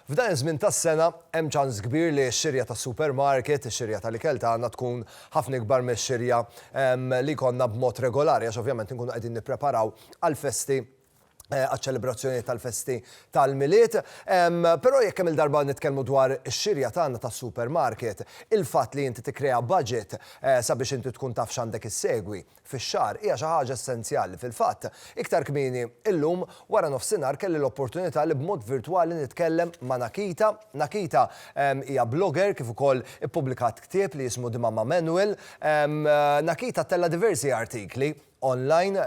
F'dan iż-żmien tas-sena hemm ċans kbir li x-xirja tas-supermarket, ix-xirja tal-ikel tagħna tkun ħafna ikbar mix-xirja li jkollna b'mod regolari għax ovvjament inkunu qegħdin nippreparaw għall-festi għaċ-ċelebrazzjoni tal-festi tal-miliet, però jekk hemm il-darba nitkellmu dwar ix-xirja tagħna tas-supermarket, il-fatt li inti tikkrea budget sabiex inti tkun taf x'għandek issegwi fix-xahar hija xi ħaġa essenzjali. Fil-fatt, iktar kmieni illum wara nofsinhar kelli l-opportunità li b'mod virtwali nitkellem ma' Nakita. Nakita hija blogger kif ukoll ippubblikat ktieb li jismu Mama Manuel. Nakita tella diversi artikli online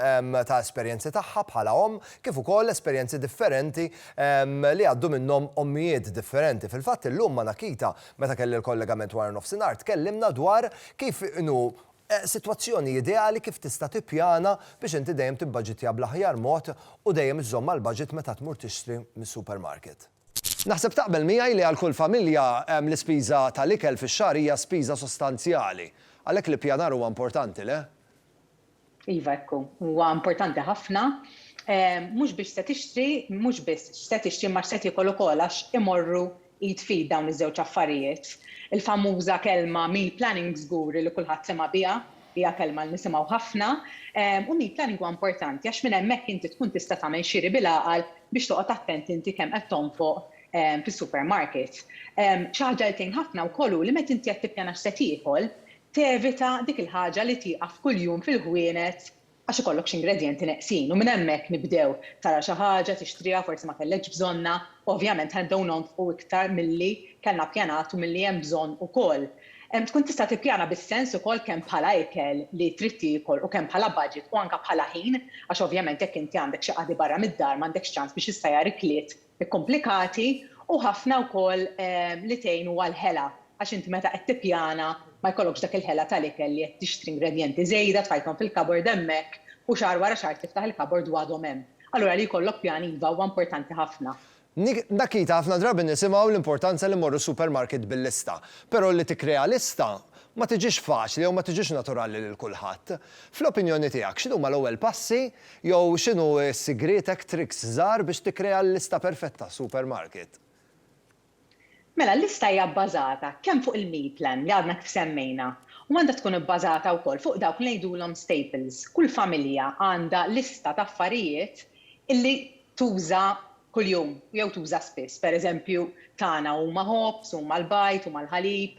ta' esperjenzi tagħha bħala kif ukoll esperjenzi differenti li għaddu minnhom ommijiet differenti. Fil-fatt illum ma' Nakita meta kelli l-kollegament wara nofsinhar tkellimna dwar kif inhu sitwazzjoni ideali kif tista' tippjana biex inti dejjem tibbaġġitja bl-aħjar mod u dejjem iżomm mal-budget meta tmur tixtri mis-supermarket. Naħseb taqbel miegħi li għal kull familja l-ispiża tal-ikel fix-xahar hija spiża sostanzjali. Għalhekk l-ippjanar huwa importanti, le? Iva, ekku, huwa importanti ħafna. Mhux biex se tixtri, mhux biss se tixtri ma se jkoll ukoll għax imorru jitfid dawn iż-żewġ affarijiet. Il-famuża kelma meal planning żgur li kulħadd sema biha, hija kelma li nisimgħu ħafna. U meal planning huwa importanti għax minn hemmhekk inti tkun tista' tagħmel xiri bil-għaqal biex toqgħod attent inti kemm qed tonfoq fis-supermarket. Xi ħaġa li tgħin ħafna wkoll li meta inti qed tippjana x'se tiekol, tevita dik il-ħaġa li tieqaf kuljum fil-ħwienet għax ikollok x'ingredjenti neqsin u minn hemmhekk nibdew tara xi ħaġa tixtriha forsi ma kellekx bżonna, ovvjament ħandew nonfqu iktar milli kellna ppjanat u milli hemm bżonn ukoll. Tkun tista' tippjana bis-sens ukoll kemm bħala ikel li trid tiekol u kemm bħala budget u anke bħala ħin għax ovvjament jekk inti għandek xi qagħdi barra mid-dar m'għandekx ċans biex issajjar ikliet komplikati u ħafna wkoll li tgħin huwa l-ħela għax inti meta qed tippjana ma jkollokx dak il-ħela tal-ikel li qed tixtri ingredjenti żejda tfajthom fil-kabord hemmhekk u xahar wara xahar tiftaħ il-kabord u għadhom hemm. Allura li jkollok pjan iva huwa importanti ħafna. Nakita ħafna drabi nisimgħu l-importanza li mmorru supermarket bil-lista, però li tikkrea lista ma tiġix faċli jew ma tiġix naturali lil kulħadd. Fl-opinjoni tiegħek x'inhuma l-ewwel passi jew x'inhu s-sigretek triks żgħar biex tikkrea l-lista perfetta supermarket? Mela, l-lista hija bbażata kemm fuq il-meal plan li għadna kif semmejna u għandha tkun ibbażata wkoll fuq dawk li ngħidulhom staples. Kull familja għandha lista ta' affarijiet illi tuża kuljum jew tuża spiss. Pereżempju tagħna huma ħobs, huma l-bajt, huma l-ħalib,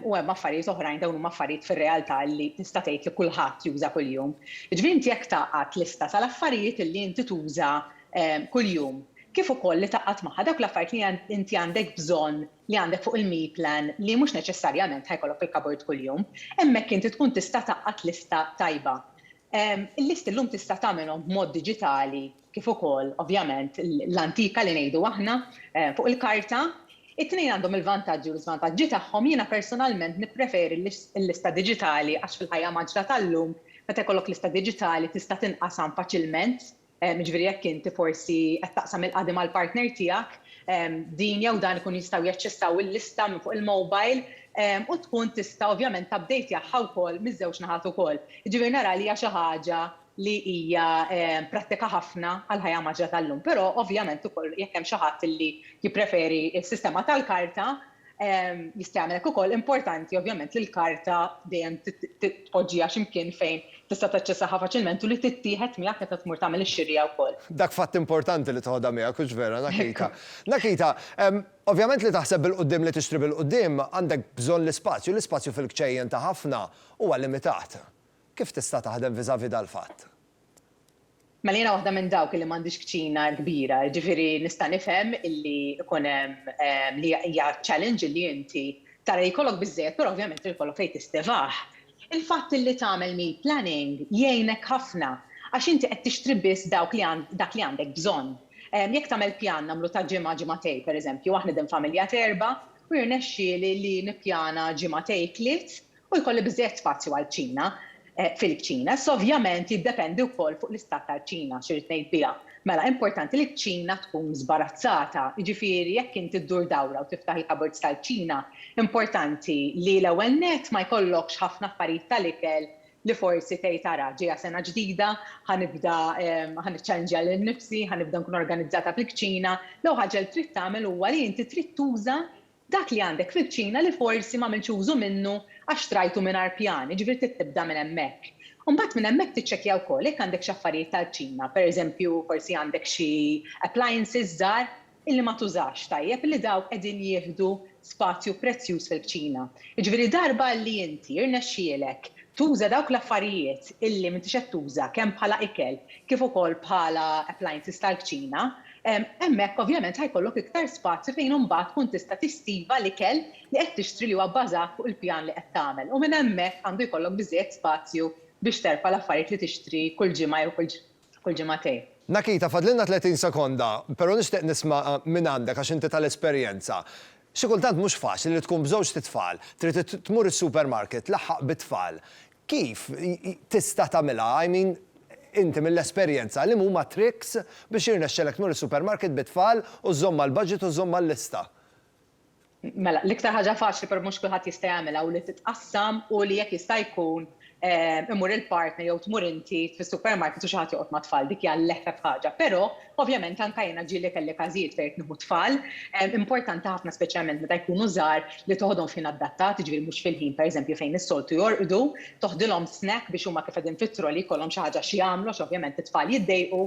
u hemm affarijiet oħrajn dawn huma affarijiet fir-realtà li tista' tgħid li kulħadd juża kuljum. Jiġifieri inti jekk taqgħod lista tal-affarijiet illi inti tuża kuljum. Kif ukoll li taqgħod magħha dawk l-affarijiet li inti għandek bżonn li għandek fuq il-meal plan li mhux neċessarjament ħajkollok fil-kabord kuljum, hemmhekk inti tkun tista' taqgħod lista tajba. Il-listi llum tista' tagħmelhom b'mod diġitali kif ukoll ovvjament l-antika li ngħidu aħna fuq il-karta. It-tnejn għandhom il-vantaġġi u l-iżvantaġġi tagħhom. Jiena personalment nippreferi l-lista diġitali għax fil-ħajja maġra tal-lum meta jkollok lista diġitali tista' tinqasam faċilment. Ġifieri jekk inti forsi qed taqsam il-qagħdi mal-partner tiegħek, din jew dan ikun jistgħu jaċċessaw il-lista minn fuq il-mobile u tkun tista' ovvjament tabdejt jaħħa wkoll miż-żewġ naħat ukoll. Jiġifieri nara li hija xi ħaġa li hija prattika ħafna għal ħajja maġra tal-lum. Però ovvjament ukoll jekk hemm xi ħadd li jippreferi s-sistema tal-karta jista' jagħmel ukoll importanti ovvjament li l-karta dejjem tpoġġiha x'imkien fejn tista' taċċessaha faċilment u li tittieħed miegħek meta tmur tagħmel ix-xirja wkoll. Dak fatt importanti li toħodha miegħek hux vera, Nakita. Nakita, ovvjament li taħseb bil-qudiem li tixtri bil-qudiem għandek bżonn l-ispazju, l-ispazju fil-kċejjen ta' ħafna huwa limitat. Kif tista' taħdem viżavi dal-fatt? Mela jiena waħda minn dawk li m'għandix kċina kbira, ġifieri nista' nifhem illi ikun hemm li hija challenge li inti tara jkollok biżżejjed, però ovvjament jkollok fejn tistevaħ. Il-fatt li tagħmel meal planning jgħinek ħafna għax inti qed tixtri biss dak li għandek bżonn. Jekk tagħmel pjan nagħmlu ta' ġimgħatej pereżempju, aħna din familja terba' u jirnexxieli li nippjana ġimgħatej kliet u jkolli biżżejjed spazju għall-ċina. Fil-kċina, ovvjament jiddependi wkoll fuq l-istat tal-ċina x'irid ngħid biha. Mela importanti li ċ-ċina tkun żbarazzata, jiġifieri jekk inti ddur dawra u tiftaħ il-kabord tal-ċina, importanti li l-ewwel nett ma jkollokx ħafna affarijiet tal-ikel li forsi tgħid tara ġejja sena ġdida, ħanibda ħaniċċenġja lil nifsi, ħanibda nkun organizzata fil-kċina, l-ewwel ħaġa li trid tagħmel huwa li inti trid tuża dak li għandek fil-kċina li forsi m'għamilx użu minnu għax trajtu mingħajr pjan, jiġifieri trid tibda minn hemmhekk. Mbagħad minn hemmhekk tiċċekkja wkoll jekk għandek xi affarijiet tal-kċina, pereżempju forsi għandek xi appliances żgħar illi ma tużax tajjeb illi dawk qegħdin jieħdu spazju prezzjuż fil-kċina. Jiġifieri darba li inti irnexxielek tuża dawk l-affarijiet illi m'intix qed tuża kemm bħala ikel kif ukoll bħala appliances tal-kċina, hemmhekk ovvjament ħajkollok iktar spazju fejn imbagħad tkun tista' tistiva l-ikel li qed tixtri li huwa bbażat fuq il-pjan li qed tagħmel. U minn hemmhekk għandu jkollok biżżejjed spazju biex terfa' l-affarijiet li tixtri kull ġimgħa jew kull ġimgħatejn. Nakita, fadlilna 30 sekonda, però nixtieq nisma' minn għandek għax inti tal-esperjenza. Xi kultant mhux faċli li tkun bżewġ titfal, trid tmur is-supermarket laħħaq bit-tfal. Kif tista' tagħmilha? I mean, inti mill-esperjenza li huma tricks biex jirnexxelek tmur is-supermarket bit-tfal u żomma l-budget u żomma l-lista. Mela, l-iktar ħaġa faċli per mhux kulħadd jista' jagħmilha u li titqassam u li jekk jista' jkun imur il-partner jew tmur inti fis-supermarket u xi ħadd joqgħod ma' tfal dik hija l-eħref ħaġa. Però ovvjament anke jiena ġieli kelli każijiet fejn nieħu tfal, importanti ħafna speċjalment meta jkunu żgħar li toħodhom fin adattati, ġifieri mhux fil-ħin pereżempju fejn is-soltu jorqdu, toħdilhom snack biex huma kif qegħdin fit-troli jkollhom xi ħaġa xi jagħmlu għax ovvjament it-tfal jiddejqu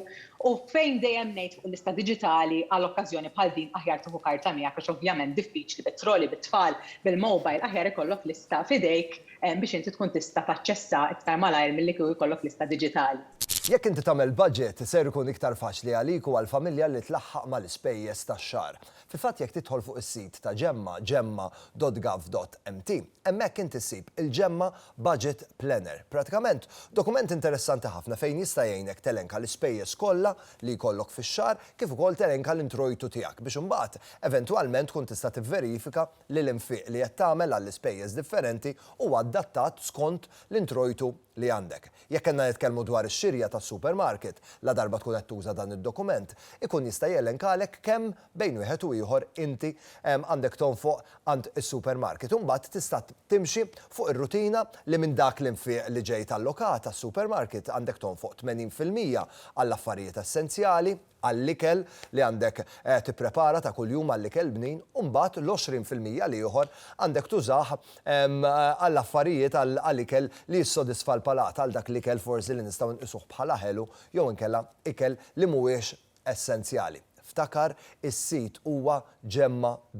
u fejn dejjem ngħid fuq l-lista diġitali għal okkażjoni bħal din aħjar tieħu karta miegħek għax ovvjament diffiċli bit-troli bit-tfal bil-mobile aħjar ikollok lista f'idejk biex inti tkun tista' taċċessa iktar malajr milli kieku jkollok lista diġitali. Jekk inti tagħmel budget ser ikun iktar faċli għalik u għall-familja li tlaħħaq mal-ispejjeż tax-xahar. Fil-fatt jekk tidħol fuq is-sit ta' gemma.gov.mt, hemmhekk inti ssib il-Gemma Budget Planner. Pratikament dokument interessanti ħafna fejn jista' jgħinek telenka l-ispejjeż kollha li jkollok fix-xahar kif ukoll telenka l-introjtu tiegħek biex imbagħad eventwalment tkun tista' tivverifika li l-infiq li qed tagħmel għall-ispejjeż differenti huwa adattat skont l-introjtu li għandek. Jekk kellna nitkellmu dwar ix-xirja tas-supermarket, la darba tkun qed tuża dan id-dokument, ikun jista' jelenkalek kemm bejn wieħed u ieħor inti għandek tonfoq għand is-supermarket. Imbagħad tista' timxi fuq ir-rutina li minn dak l-infiq li ġej tal-lokat tas-supermarket għandek tonfoq 80% għall-affarijiet essenzjali, għall-ikel li għandek tipprepara ta' kuljum għall-ikel bnin, u mbagħad l-20% li ieħor għandek tużah għall-affarijiet għall-ikel li jissodisfa l-palat għal dak l-ikel forsi li nistgħu nqisuh bħala ħelu jew inkella ikel li mhuwiex essenzjali. Ftakar is-sit huwa gemma.gov.mt.